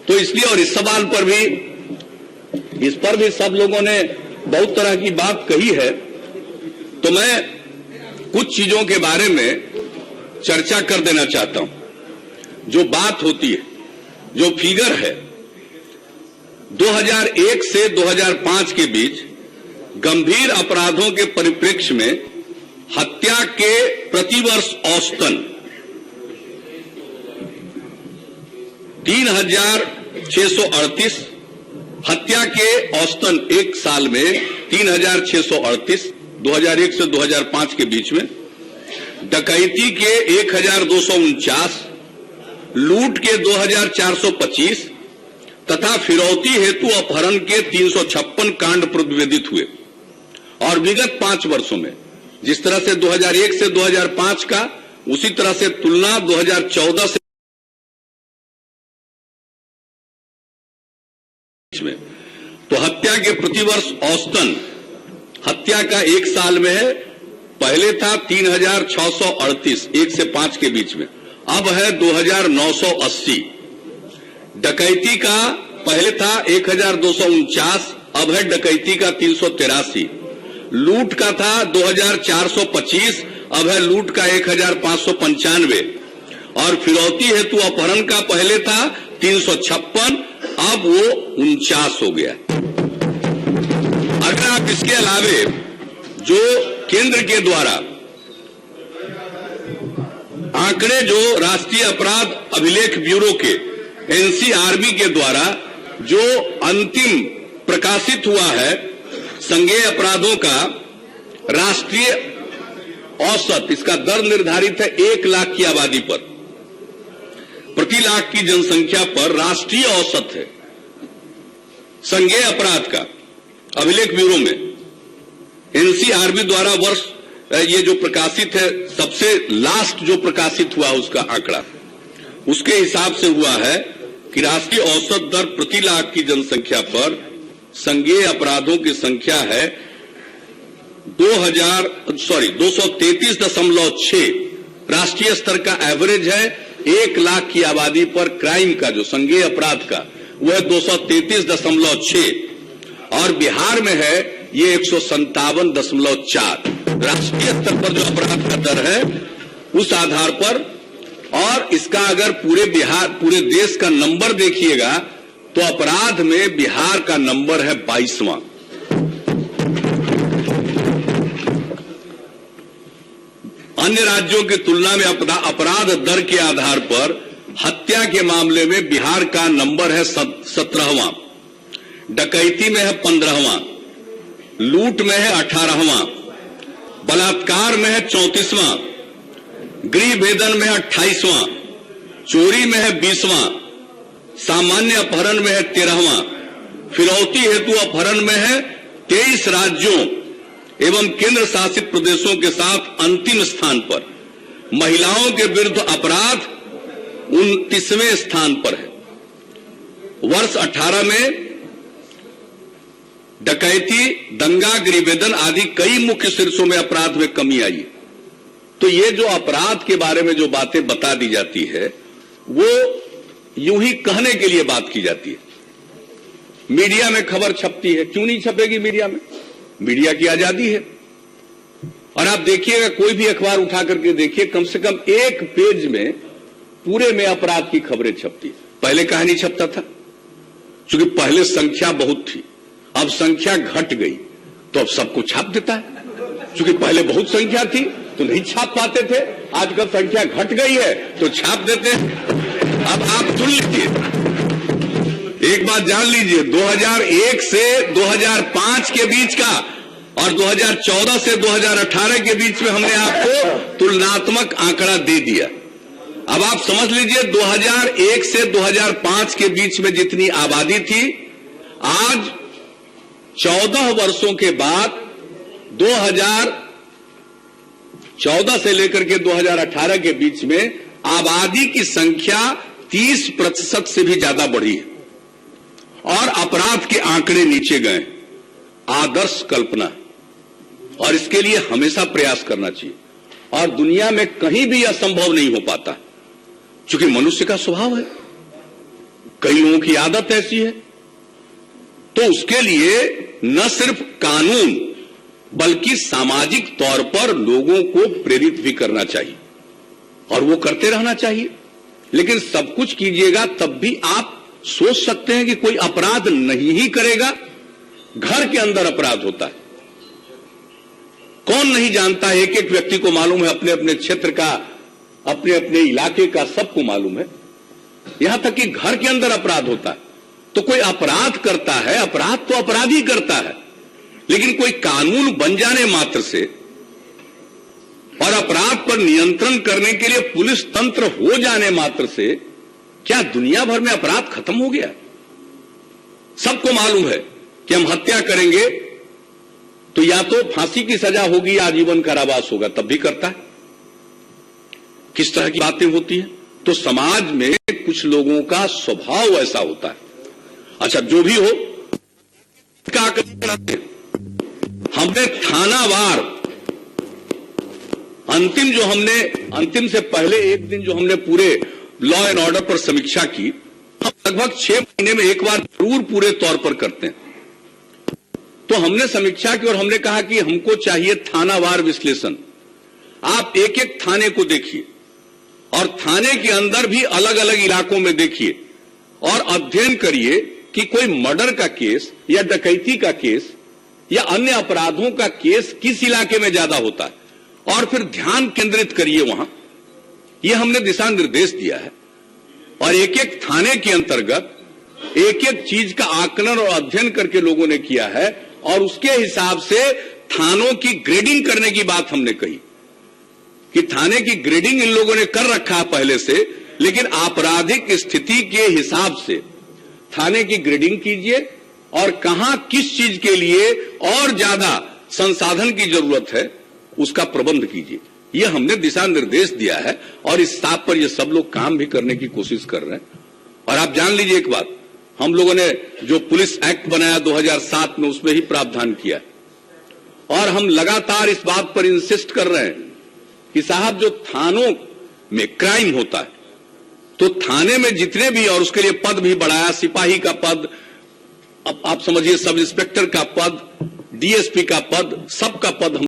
तो इसलिए, और इस सवाल पर भी, इस पर भी सब लोगों ने बहुत तरह की बात कही है, तो मैं कुछ चीजों के बारे में चर्चा कर देना चाहता हूं। जो बात होती है, जो फिगर है, 2001 से 2005 के बीच गंभीर अपराधों के परिप्रेक्ष्य में हत्या के प्रतिवर्ष औसतन 3638, हत्या के औसतन एक साल में 3638, 2001 से 2005 के बीच में, डकैती के 1249, लूट के 2425 तथा फिरौती हेतु अपहरण के 356 कांड प्रतिवेदित हुए। और विगत 5 वर्षों में जिस तरह से 2001 से 2005 का, उसी तरह से तुलना 2014 से में, तो हत्या के प्रतिवर्ष औसतन, हत्या का एक साल में है, पहले था 3638 1 से 5 के बीच में, अब है 2980। डकैती का पहले था 1249, अब है डकैती का 383। लूट का था 2425, अब है लूट का 1595। और फिरौती हेतु अपहरण का पहले था 356, अब वो 49 हो गया। अगर आप इसके अलावे जो केंद्र के द्वारा आंकड़े, जो राष्ट्रीय अपराध अभिलेख ब्यूरो के एनसीआरबी के द्वारा जो अंतिम प्रकाशित हुआ है संज्ञेय अपराधों का राष्ट्रीय औसत, इसका दर निर्धारित है 1 लाख की आबादी पर, प्रति लाख की जनसंख्या पर राष्ट्रीय औसत है संज्ञेय अपराध का अभिलेख ब्यूरो में। एनसीआरबी द्वारा वर्ष ये जो प्रकाशित है, सबसे लास्ट जो प्रकाशित हुआ उसका आंकड़ा, उसके हिसाब से हुआ है कि राष्ट्रीय औसत दर प्रति लाख की जनसंख्या पर संज्ञेय अपराधों की संख्या है 233.6। राष्ट्रीय स्तर का एवरेज है 1 लाख की आबादी पर क्राइम का, जो संज्ञेय अपराध का, वो है 233.6। और बिहार में है ये 157.4। राष्ट्रीय स्तर पर जो अपराध का दर है उस आधार पर, और इसका अगर पूरे देश का नंबर देखिएगा तो अपराध में बिहार का नंबर है 22वां। अन्य राज्यों की तुलना में अपराध दर के आधार पर हत्या के मामले में बिहार का नंबर है 17वां, डकैती में है 15वां, लूट में है 18वां, बलात्कार में है 34वां, गृह भेदन में है 28वां, चोरी में है 20वां, सामान्य अपहरण में है 13वां, फिरौती हेतु अपहरण में है 23 राज्यों एवं केंद्र शासित प्रदेशों के साथ अंतिम स्थान पर, महिलाओं के विरुद्ध अपराध 29वें स्थान पर है। वर्ष 18 में डकैती, दंगा, गृहभेदन आदि कई मुख्य शीर्षों में अपराध में कमी आई है। तो ये जो अपराध के बारे में जो बातें बता दी जाती है, वो यूं ही कहने के लिए बात की जाती है। मीडिया में खबर छपती है, क्यों नहीं छपेगी मीडिया में? मीडिया की आजादी है। और आप देखिएगा, कोई भी अखबार उठा करके देखिए, कम से कम एक पेज में पूरे में अपराध की खबरें छपती है। पहले कहा नहीं छपता था, क्योंकि पहले संख्या बहुत थी, अब संख्या घट गई तो अब सबको छाप देता है। क्योंकि पहले बहुत संख्या थी तो नहीं छाप पाते थे, आजकल संख्या घट गई है तो छाप देते हैं। अब आप सुन लीजिए, एक बात जान लीजिए, 2001 से 2005 के बीच का और 2014 से 2018 के बीच में हमने आपको तुलनात्मक आंकड़ा दे दिया। अब आप समझ लीजिए, 2001 से 2005 के बीच में जितनी आबादी थी, आज 14 वर्षों के बाद 2014 से लेकर के 2018 के बीच में आबादी की संख्या 30% से भी ज्यादा बढ़ी है और अपराध के आंकड़े नीचे गए। आदर्श कल्पना, और इसके लिए हमेशा प्रयास करना चाहिए। और दुनिया में कहीं भी असंभव नहीं हो पाता, क्योंकि मनुष्य का स्वभाव है। कई लोगों की आदत ऐसी है। तो उसके लिए न सिर्फ कानून बल्कि सामाजिक तौर पर लोगों को प्रेरित भी करना चाहिए और वो करते रहना चाहिए। लेकिन सब कुछ कीजिएगा तब भी आप सोच सकते हैं कि कोई अपराध नहीं ही करेगा। घर के अंदर अपराध होता है। कौन नहीं जानता है, एक एक व्यक्ति को मालूम है, अपने अपने क्षेत्र का, अपने अपने इलाके का, सबको मालूम है। यहां तक कि घर के अंदर अपराध होता है। तो कोई अपराध करता है, अपराध तो अपराधी करता है, लेकिन कोई कानून बन जाने मात्र से और अपराध पर नियंत्रण करने के लिए पुलिस तंत्र हो जाने मात्र से क्या दुनिया भर में अपराध खत्म हो गया? सबको मालूम है कि हम हत्या करेंगे तो या तो फांसी की सजा होगी या आजीवन कारावास होगा, तब भी करता है। किस तरह की बातें होती हैं? तो समाज में कुछ लोगों का स्वभाव ऐसा होता है। अच्छा, जो भी हो, क्या करते हैं? हमने थानावार अंतिम से पहले एक दिन जो हमने पूरे लॉ एंड ऑर्डर पर समीक्षा की, हम लगभग 6 महीने में एक बार जरूर पूरे तौर पर करते हैं। तो हमने समीक्षा की और हमने कहा कि हमको चाहिए थानावार विश्लेषण। आप एक एक थाने को देखिए और थाने के अंदर भी अलग अलग इलाकों में देखिए और अध्ययन करिए कि कोई मर्डर का केस या डकैती का केस या अन्य अपराधों का केस किस इलाके में ज्यादा होता है और फिर ध्यान केंद्रित करिए वहां। यह हमने दिशा निर्देश दिया है और एक एक थाने के अंतर्गत एक एक चीज का आकलन और अध्ययन करके लोगों ने किया है और उसके हिसाब से थानों की ग्रेडिंग करने की बात हमने कही कि थाने की ग्रेडिंग इन लोगों ने कर रखा है पहले से, लेकिन आपराधिक स्थिति के हिसाब से थाने की ग्रेडिंग कीजिए और कहां किस चीज के लिए और ज्यादा संसाधन की जरूरत है उसका प्रबंध कीजिए। यह हमने दिशा निर्देश दिया है और इस हिसाब पर ये सब लोग काम भी करने की कोशिश कर रहे हैं। और आप जान लीजिए एक बात, हम लोगों ने जो पुलिस एक्ट बनाया 2007 में उसमें ही प्रावधान किया और हम लगातार इस बात पर इंसिस्ट कर रहे हैं कि साहब जो थानों में क्राइम होता है तो थाने में जितने भी, और उसके लिए पद भी बढ़ाया, सिपाही का पद, अब आप समझिए सब इंस्पेक्टर का पद, डीएसपी का पद, सबका पद हम